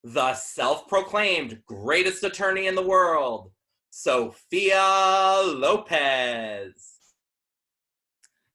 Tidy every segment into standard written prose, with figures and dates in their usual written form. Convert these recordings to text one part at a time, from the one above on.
the self-proclaimed greatest attorney in the world, Sophia Lopez.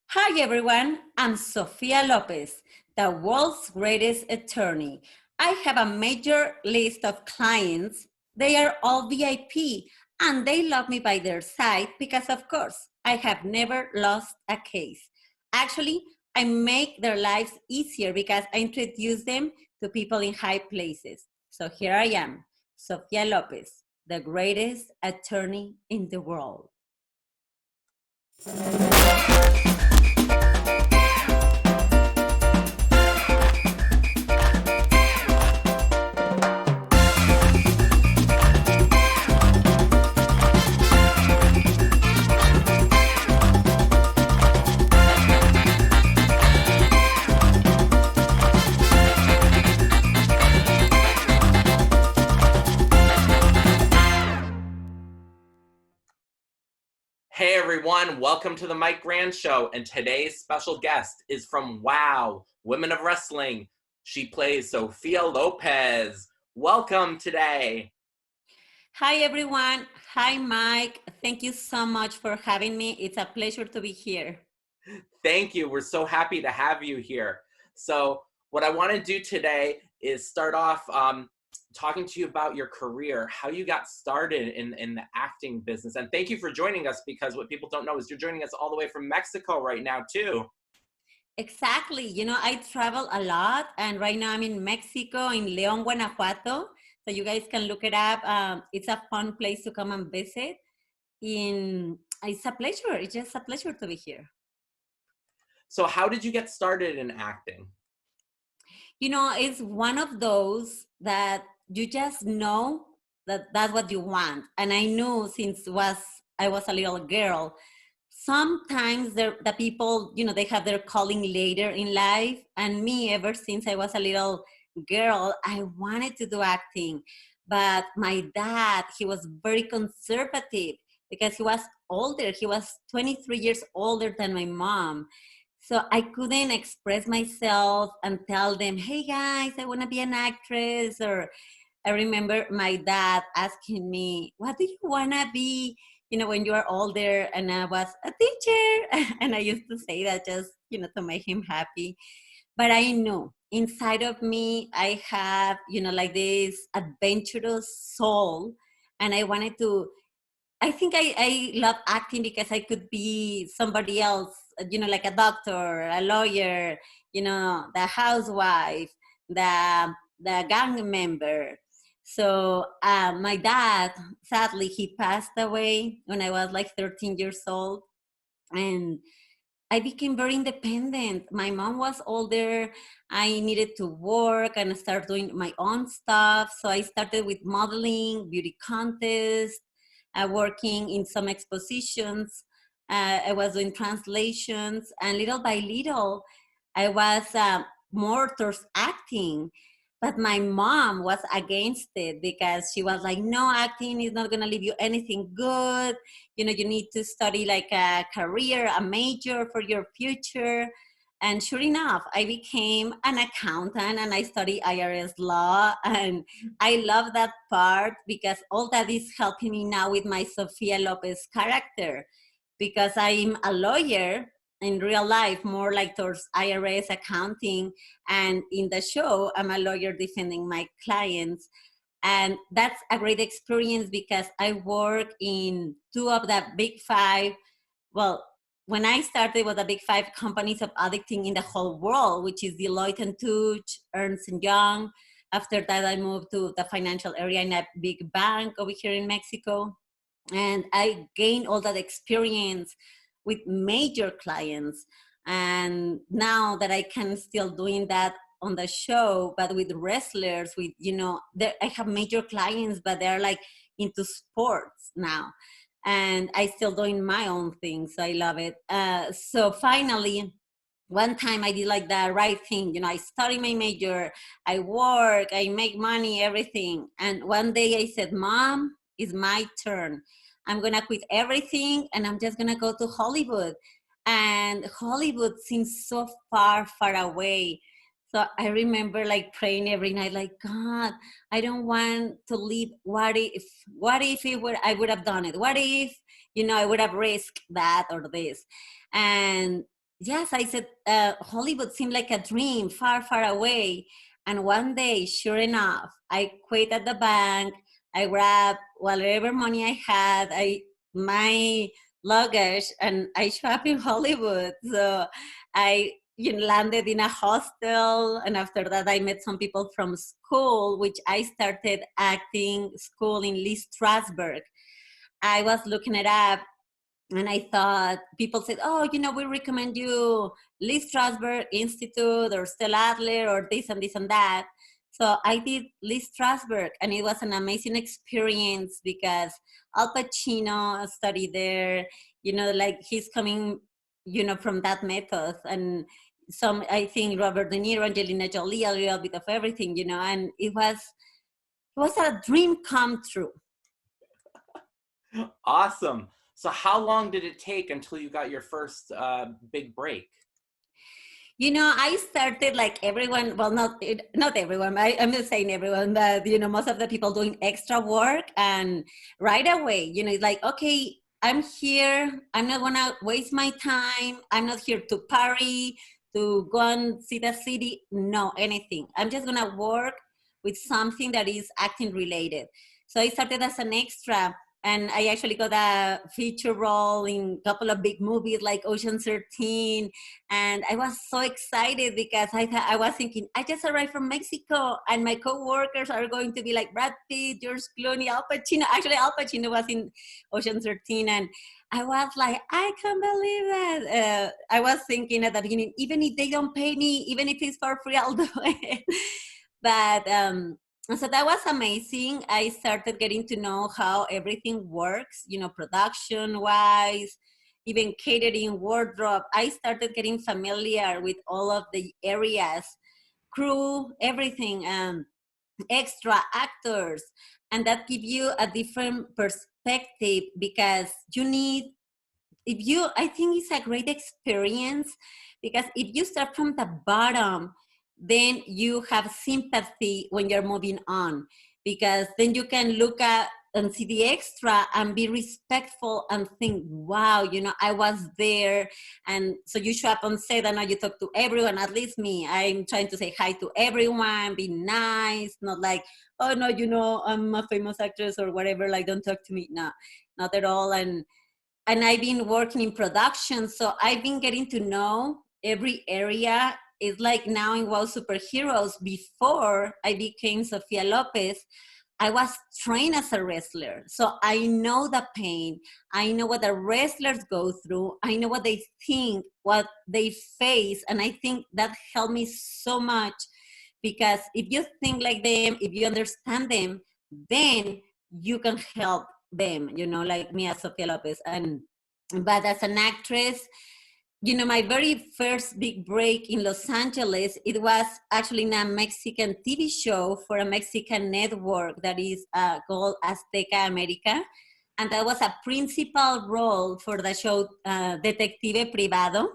Hi everyone, I'm Sophia Lopez, the world's greatest attorney. I have a major list of clients. They are all VIP and they love me by their side because, of course, I have never lost a case. Actually, I make their lives easier because I introduce them to people in high places. So here I am, Sophia Lopez, the greatest attorney in the world. Hey everyone, welcome to the Mike Grand Show, and today's special guest is from WOW, Women of Wrestling. She plays Sophia Lopez. Welcome today. Hi, everyone. Hi, Mike. Thank you so much for having me. It's a pleasure to be here. Thank you. We're so happy to have you here. So what I want to do today is start off talking to you about your career, how you got started in the acting business. And thank you for joining us, because what people don't know is you're joining us all the way from Mexico right now, too. Exactly. You know, I travel a lot, and right now I'm in Mexico, in León, Guanajuato. So you guys can look it up. It's a fun place to come and visit. It's a pleasure. It's just a pleasure to be here. So how did you get started in acting? You know, it's one of those that you just know that that's what you want. And I knew since I was a little girl. Sometimes the people, you know, they have their calling later in life. And me, ever since I was a little girl, I wanted to do acting. But my dad, he was very conservative because he was older. He was 23 years older than my mom. So I couldn't express myself and tell them, hey guys, I want to be an actress. Or I remember my dad asking me, what do you want to be, you know, when you are older? And I was a teacher. And I used to say that just, you know, to make him happy. But I knew inside of me, I have, you know, like this adventurous soul. And I think I love acting because I could be somebody else, you know, like a doctor, a lawyer, you know, the housewife, the gang member. So my dad, sadly, he passed away when I was like 13 years old. And I became very independent. My mom was older. I needed to work and start doing my own stuff. So I started with modeling, beauty contests, working in some expositions. I was doing translations, and little by little, I was more towards acting. But my mom was against it because she was like, no, acting is not going to leave you anything good. You know, you need to study like a career, a major for your future. And sure enough, I became an accountant and I studied IRS law. And I love that part because all that is helping me now with my Sophia Lopez character, because I'm a lawyer in real life, more like towards IRS accounting. And in the show, I'm a lawyer defending my clients. And that's a great experience because I work in two of the big five. Well, when I started, was the big five companies of auditing in the whole world, which is Deloitte and Touche, Ernst and Young. After that, I moved to the financial area in a big bank over here in Mexico. And I gained all that experience with major clients. And now that I can still doing that on the show, but with wrestlers, with, you know, I have major clients, but they're like into sports now. And I still doing my own thing. So I love it. So finally, one time I did like the right thing. You know, I study my major, I work, I make money, everything. And one day I said, Mom, it's my turn. I'm going to quit everything and I'm just going to go to Hollywood. And Hollywood seems so far, far away. So I remember like praying every night, like, God, I don't want to leave. What if I would have done it? What if, I would have risked that or this? And yes, I said, Hollywood seemed like a dream far, far away. And one day, sure enough, I quit at the bank. I grabbed whatever money I had, my luggage, and I show up in Hollywood. So I landed in a hostel, and after that I met some people from school, which I started acting school in Lee Strasberg. I was looking it up, and I thought people said, oh, we recommend you Lee Strasberg Institute or Stella Adler or this and this and that. So I did Lee Strasberg, and it was an amazing experience because Al Pacino studied there, like he's coming, from that method. And I think Robert De Niro, Angelina Jolie, a little bit of everything, and it was a dream come true. Awesome. So how long did it take until you got your first big break? I started like everyone, well, not everyone, I'm not saying everyone, but, most of the people doing extra work. And right away, it's like, okay, I'm here. I'm not going to waste my time. I'm not here to party, to go and see the city. No, anything. I'm just going to work with something that is acting related. So I started as an extra, and I actually got a feature role in a couple of big movies like Ocean 13. And I was so excited because I was thinking, I just arrived from Mexico and my co-workers are going to be like Brad Pitt, George Clooney, Al Pacino. Actually, Al Pacino was in Ocean 13. And I was like, I can't believe that. I was thinking at the beginning, even if they don't pay me, even if it's for free, I'll do it. But so that was amazing. I started getting to know how everything works, production wise, even catering, wardrobe. I started getting familiar with all of the areas, crew, everything, extra actors. And that gives you a different perspective because I think it's a great experience because if you start from the bottom, then you have sympathy when you're moving on, because then you can look at and see the extra and be respectful and think, wow, I was there. And so you show up on set and now you talk to everyone, at least me. I'm trying to say hi to everyone, be nice, not like, oh no, I'm a famous actress or whatever, like don't talk to me. No, not at all. And I've been working in production, so I've been getting to know every area. It's like now in Wow Superheroes, before I became Sophia Lopez, I was trained as a wrestler. So I know the pain. I know what the wrestlers go through. I know what they think, what they face. And I think that helped me so much because if you think like them, if you understand them, then you can help them, like me as Sophia Lopez. But as an actress, my very first big break in Los Angeles, it was actually in a Mexican TV show for a Mexican network that is called Azteca America. And that was a principal role for the show Detective Privado.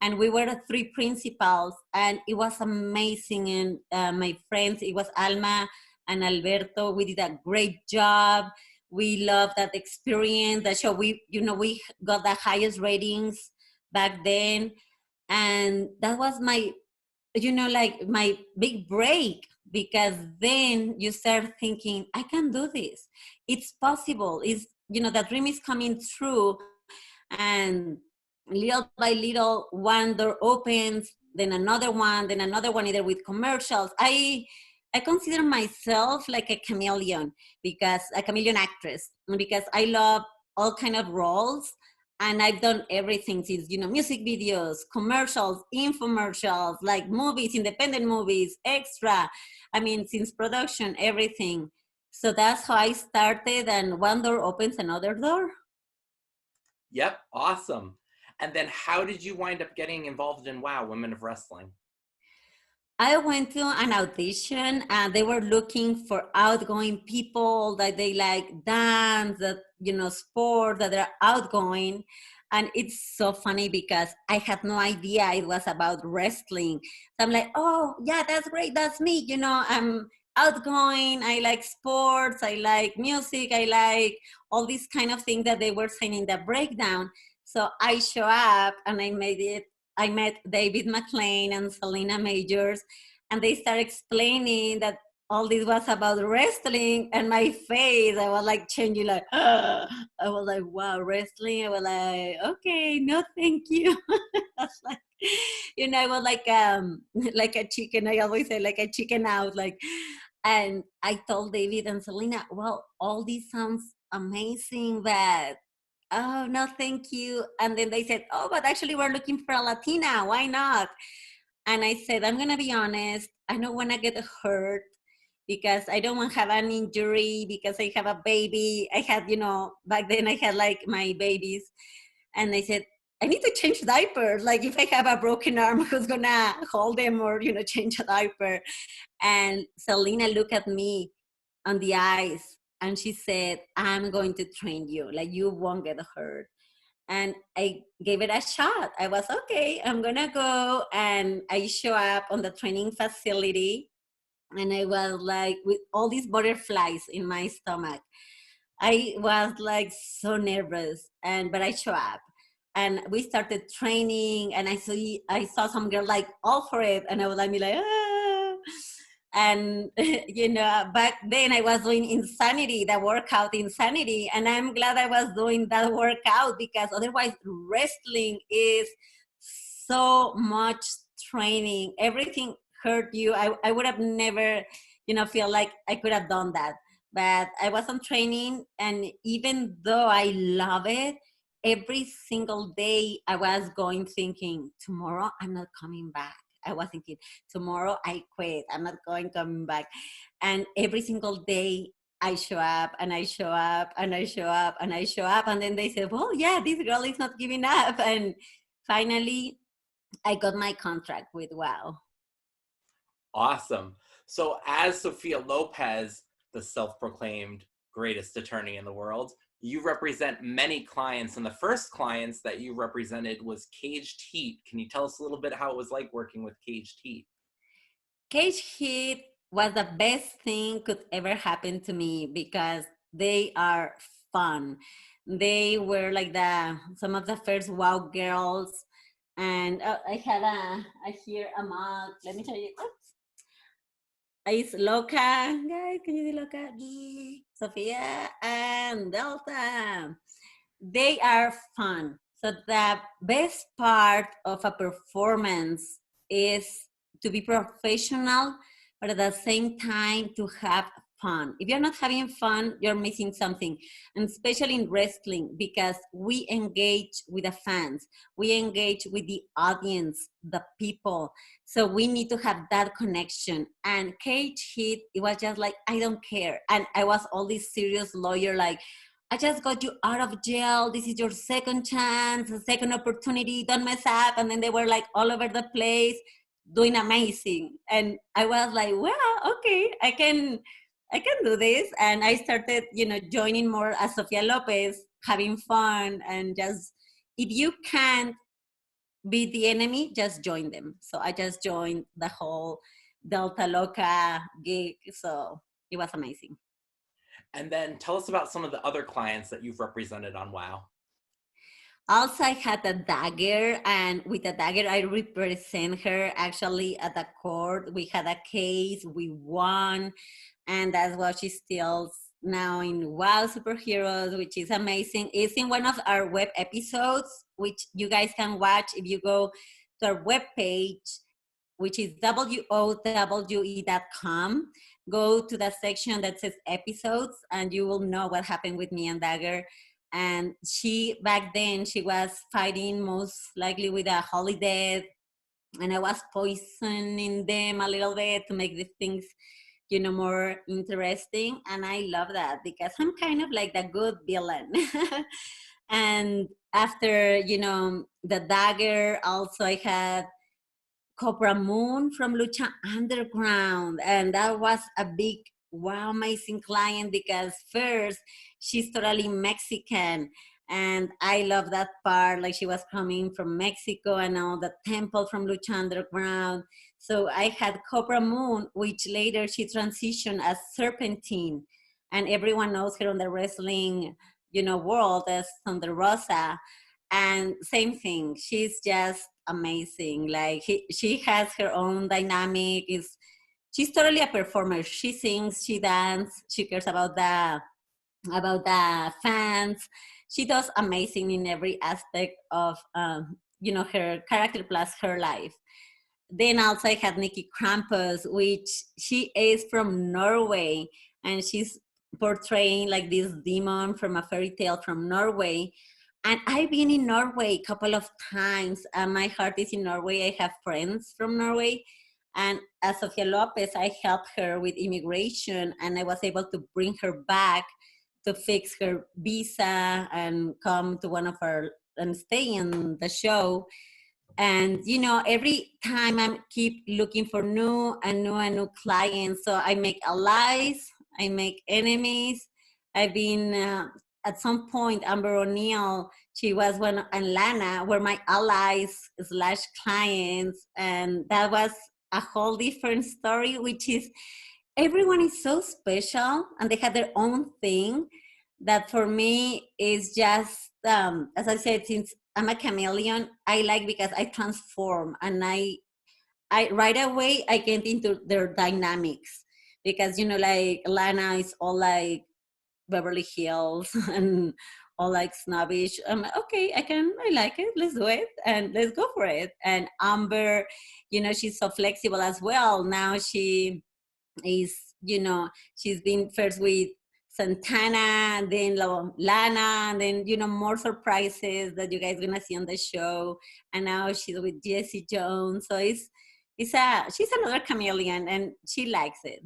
And we were the three principals, and it was amazing. And my friends, it was Alma and Alberto. We did a great job. We loved that experience. The show, we got the highest ratings back then. And that was my, like my big break, because then you start thinking, I can do this. It's possible. The dream is coming true. And little by little, one door opens, then another one, either with commercials. I consider myself like a chameleon, because a chameleon actress, because I love all kind of roles. And I've done everything since, music videos, commercials, infomercials, like movies, independent movies, extra. I mean, since production, everything. So that's how I started, and one door opens another door. Yep, awesome. And then how did you wind up getting involved in WOW, Women of Wrestling? I went to an audition and they were looking for outgoing people that they like dance, that, sport, that they're outgoing. And it's so funny because I had no idea it was about wrestling. So I'm like, oh, yeah, that's great. That's me. I'm outgoing. I like sports. I like music. I like all these kind of things that they were saying in the breakdown. So I show up and I made it. I met David McLean and Selena Majors, and they start explaining that all this was about wrestling, and my face, I was like changing, like, I was like, wow, wrestling. I was like, okay, no, thank you. I was like, I was like a chicken. I always say like a chicken out, like. And I told David and Selena, well, all this sounds amazing, but oh no, thank you. And then they said, oh, but actually we're looking for a Latina. Why not? And I said, I'm gonna be honest. I don't want to get hurt because I don't want to have an injury because I have a baby. I had, back then I had like my babies. And I said, I need to change diapers. Like if I have a broken arm, who's gonna hold them or, change a diaper? And Selena looked at me on the eyes and she said, I'm going to train you. Like you won't get hurt. And I gave it a shot. I was okay, I'm gonna go. And I show up on the training facility and I was like with all these butterflies in my stomach. I was like so nervous, but I show up and we started training and I saw some girl like all for it and I was like ah. And back then I was doing insanity, the workout insanity, and I'm glad I was doing that workout because otherwise wrestling is so much training. Everything hurt you. I would have never feel like I could have done that, but I was on training, and even though I love it, every single day I was going thinking, tomorrow I'm not coming back. I was thinking, tomorrow I quit. I'm not coming back. And every single day I show up and I show up and I show up and I show up. And then they said, well, yeah, this girl is not giving up. And finally I got my contract with WOW. Awesome. So as Sophia Lopez, the self-proclaimed greatest attorney in the world, you represent many clients, and the first clients that you represented was Caged Heat. Can you tell us a little bit how it was like working with Caged Heat? Caged Heat was the best thing could ever happen to me because they are fun. They were like some of the first WOW girls, and I had here a mug. Let me tell you. Oops. It's Loca, guys. Can you see Loca? Sophia and Delta. They are fun. So the best part of a performance is to be professional, but at the same time to have fun. If you're not having fun, you're missing something. And especially in wrestling, because we engage with the fans, we engage with the audience, the people. So we need to have that connection. And Caged Heat, it was just like, I don't care. And I was all this serious lawyer, like, I just got you out of jail. This is your second chance, a second opportunity. Don't mess up. And then they were like all over the place, doing amazing. And I was like, well, okay, I can do this. And I started, joining more as Sophia Lopez, having fun, and just, if you can't beat the enemy, just join them. So I just joined the whole Delta Loca gig. So it was amazing. And then tell us about some of the other clients that you've represented on WOW. Also, I had a dagger, and with the dagger, I represent her actually at the court. We had a case, we won, and that's what she's still now in WOW Superheroes, which is amazing. It's in one of our web episodes, which you guys can watch if you go to our webpage, which is wowe.com. Go to the section that says episodes, and you will know what happened with me and Dagger. And she, back then, she was fighting most likely with a holiday, and I was poisoning them a little bit to make the things, more interesting. And I love that because I'm kind of like the good villain. And after, the Dagger, also I had Cobra Moon from Lucha Underground. And that was a big, wow, amazing client because first, she's totally Mexican. And I love that part. Like she was coming from Mexico and all the temple from Lucha Underground. So I had Cobra Moon, which later she transitioned as Serpentine. And everyone knows her on the wrestling, world as Thunder Rosa. And same thing, she's just amazing. Like she has her own dynamic. She's totally a performer. She sings, she dances, she cares about the fans. She does amazing in every aspect of her character plus her life. Then also I had Nikki Krampus, which she is from Norway, and she's portraying like this demon from a fairy tale from Norway. And I've been in Norway a couple of times. My heart is in Norway. I have friends from Norway. And as Sophia Lopez, I helped her with immigration, and I was able to bring her back to fix her visa and come to one of our and stay in the show. And every time I keep looking for new clients. So I make allies, I make enemies. I've been at some point, Amber O'Neill, she was one, and Lana were my allies slash clients, and that was a whole different story, which is everyone is so special and they have their own thing that for me is just as I said, since I'm a chameleon, I like because I transform, and I right away I get into their dynamics, because like Lana is all like Beverly Hills and all like snobbish. Okay, I like it, let's do it and let's go for it. And Amber, she's so flexible as well. Now she is, she's been first with Santana, and then Lana, and then, more surprises that you guys gonna see on the show. And now she's with Jesse Jones. So she's another chameleon, and she likes it.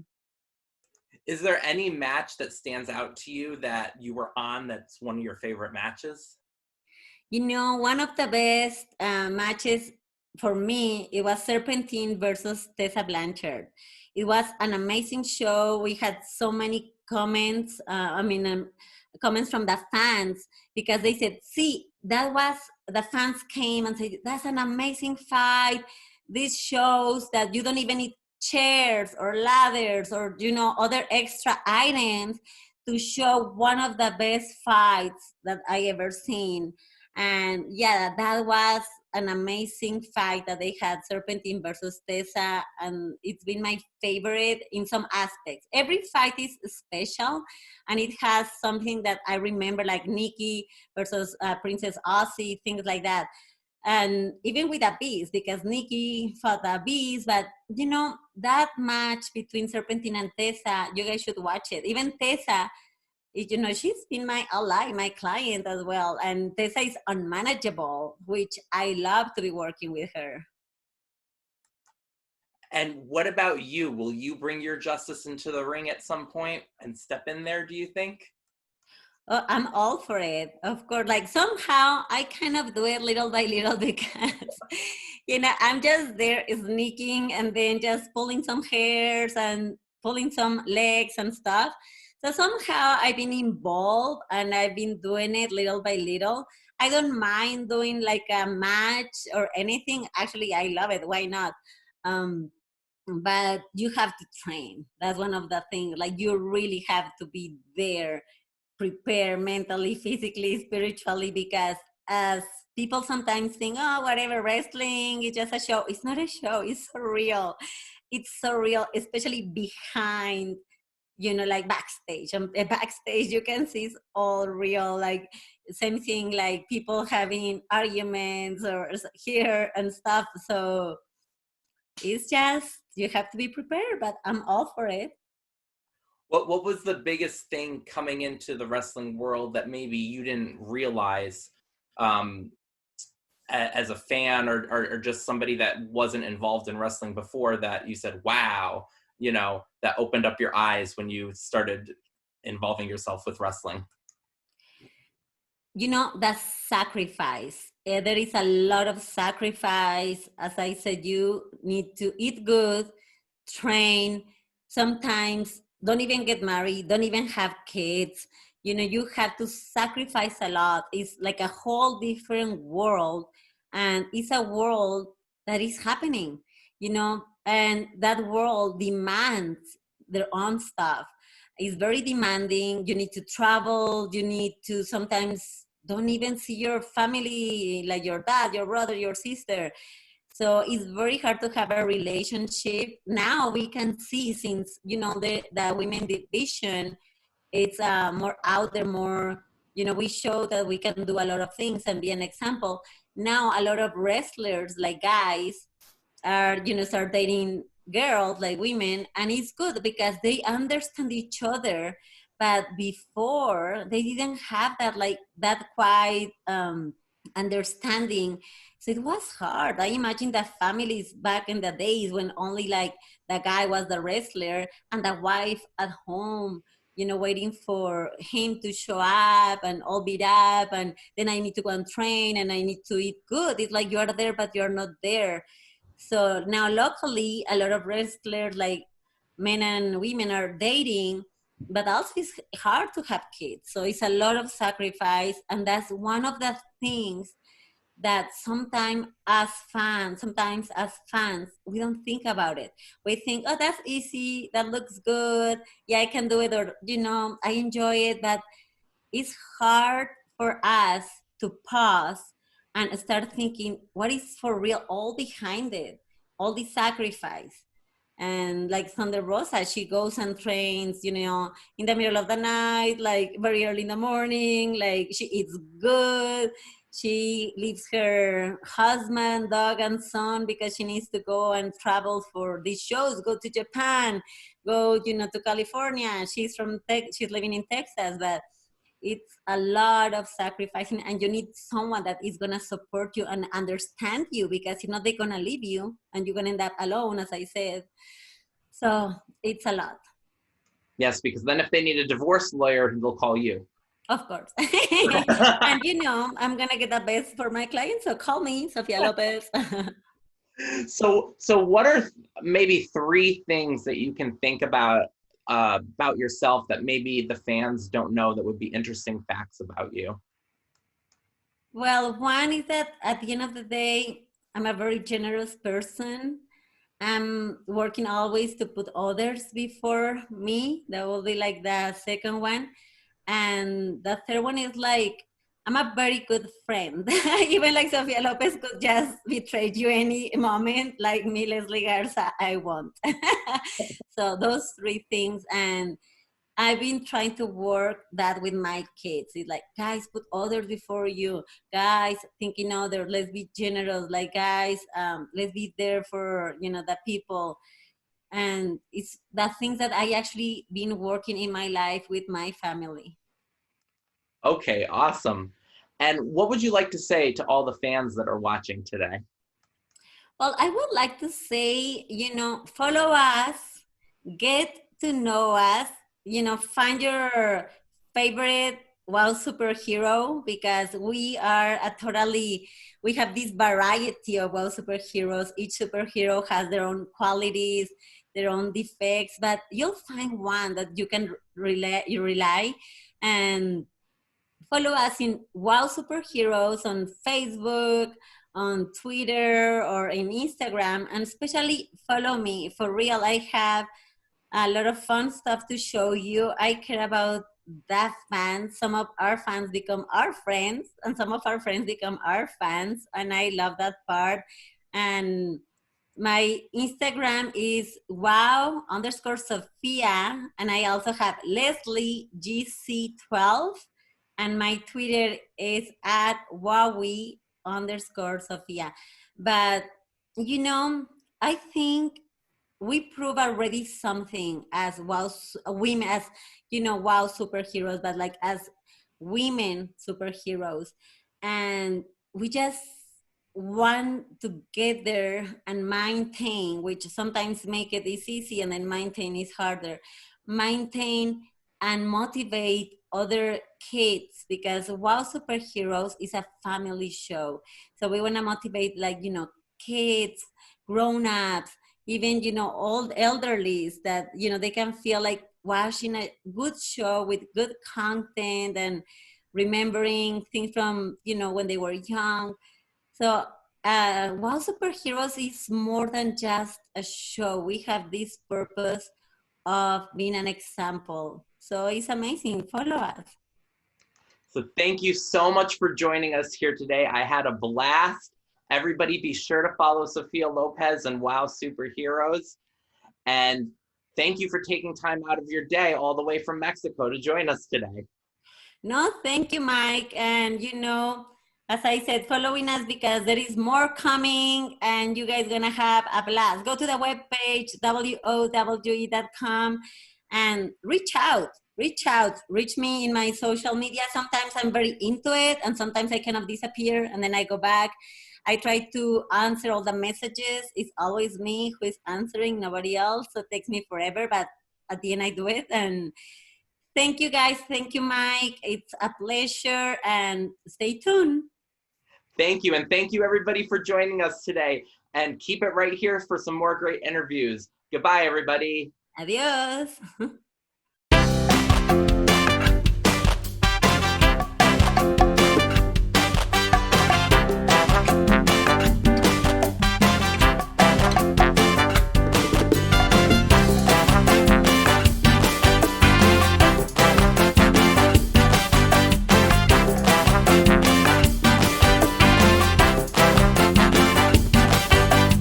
Is there any match that stands out to you that you were on that's one of your favorite matches? One of the best matches for me, it was Serpentine versus Tessa Blanchard. It was an amazing show. We had so many comments. Comments from the fans, because they said, "See, the fans came and said that's an amazing fight. This shows that you don't even need chairs or ladders or other extra items to show one of the best fights that I ever seen." And yeah, that was an amazing fight that they had, Serpentine versus Tessa, and it's been my favorite in some aspects. Every fight is special, and it has something that I remember, like Nikki versus Princess Aussie, things like that. And even with Abyss, because Nikki fought Abyss, but that match between Serpentine and Tessa, you guys should watch it. Even Tessa, she's been my ally, my client as well. And Tessa is unmanageable, which I love to be working with her. And what about you? Will you bring your justice into the ring at some point and step in there, do you think? Oh, I'm all for it, of course. Like somehow I kind of do it little by little because, I'm just there sneaking and then just pulling some hairs and pulling some legs and stuff. So somehow I've been involved and I've been doing it little by little. I don't mind doing like a match or anything. Actually, I love it. Why not? Um, but you have to train. That's one of the things. Like you really have to be there, prepare mentally, physically, spiritually, because as people sometimes think, oh, whatever, wrestling is just a show. It's not a show. It's so real. It's so real, especially behind, like backstage. Backstage, you can see it's all real. Like same thing, like people having arguments or here and stuff. So it's just, you have to be prepared, but I'm all for it. What was the biggest thing coming into the wrestling world that maybe you didn't realize as a fan or just somebody that wasn't involved in wrestling before, that you said, wow, that opened up your eyes when you started involving yourself with wrestling? The sacrifice. There is a lot of sacrifice. As I said, you need to eat good, train, sometimes don't even get married, don't even have kids. you know, you have to sacrifice a lot. It's like a whole different world, and it's a world that is happening, you know, and that world demands their own stuff. It's very demanding. You need to travel, you need to sometimes don't even see your family, like your dad, your brother, your sister. So it's very hard to have a relationship. Now we can see, since you know the women division, it's more out there, more, you know, we show that we can do a lot of things and be an example. Now a lot of wrestlers, like guys, are, you know, start dating girls like women, and it's good because they understand each other. But before they didn't have that, like that quite understanding. So it was hard. I imagine the families back in the days when only like the guy was the wrestler and the wife at home, you know, waiting for him to show up and all beat up, and then I need to go and train and I need to eat good. It's like you are there but you're not there. So now, luckily, a lot of wrestlers, like men and women, are dating, but also it's hard to have kids. So it's a lot of sacrifice, and that's one of the things that sometimes as fans, we don't think about it. We think, oh, that's easy, that looks good, yeah, I can do it, or you know, I enjoy it, but it's hard for us to pause and start thinking what is for real all behind it, all the sacrifice. And like Thunder Rosa, she goes and trains, you know, in the middle of the night, like very early in the morning, like she eats good. She leaves her husband, dog, and son because she needs to go and travel for these shows, go to Japan, go, you know, to California. She's living in Texas, but it's a lot of sacrificing, and you need someone that is going to support you and understand you, because if not, they're going to leave you and you're going to end up alone, as I said. So it's a lot. Yes, because then if they need a divorce lawyer, they'll call you. Of course. And you know, I'm going to get the best for my clients, so call me, Sophia Lopez. So what are maybe three things that you can think about yourself that maybe the fans don't know that would be interesting facts about you? Well, one is that at the end of the day, I'm a very generous person. I'm working always to put others before me. That will be like the second one. And the third one is like, I'm a very good friend. Even like Sophia Lopez could just betray you any moment, like me, Leslie Garza, I won't. So those three things. And I've been trying to work that with my kids. It's like, guys, put others before you. Guys, thinking other. Let's be generous. Like, guys, let's be there for, you know, the people. And it's the things that I actually been working in my life with my family. Okay, awesome. And what would you like to say to all the fans that are watching today? Well, I would like to say, you know, follow us, get to know us, you know, find your favorite wow superhero, because we are we have this variety of wow superheroes. Each superhero has their own qualities, their own defects, but you'll find one that you can rely and follow us in Wow Superheroes on Facebook, on Twitter, or in Instagram, and especially follow me. For real, I have a lot of fun stuff to show you. I care about the fans. Some of our fans become our friends, and some of our friends become our fans, and I love that part. And my Instagram is wow underscore Sophia, and I also have Leslie GC12, and my Twitter is at wowie underscore Sophia. But you know, I think we prove already something as women, as you know, wow superheroes, but like as women superheroes. And we just want to get there and maintain, which sometimes make it is easy and then maintain is harder. Maintain and motivate other kids, because wow superheroes is a family show. So we want to motivate, like, you know, kids, grown-ups, even, old elderlies that, they can feel like watching a good show with good content and remembering things from, when they were young. So, Wow Superheroes is more than just a show. We have this purpose of being an example. So it's amazing. Follow us. So thank you so much for joining us here today. I had a blast. Everybody be sure to follow Sophia Lopez and Wow Superheroes. And thank you for taking time out of your day all the way from Mexico to join us today. No, thank you, Mike. And as I said, following us because there is more coming and you guys gonna have a blast. Go to the webpage, wowe.com, and reach out. Reach me in my social media. Sometimes I'm very into it and sometimes I kind of disappear and then I go back. I try to answer all the messages. It's always me who is answering, nobody else. So it takes me forever, but at the end I do it. And thank you guys. Thank you, Mike. It's a pleasure and stay tuned. Thank you. And thank you everybody for joining us today, and keep it right here for some more great interviews. Goodbye, everybody. Adios.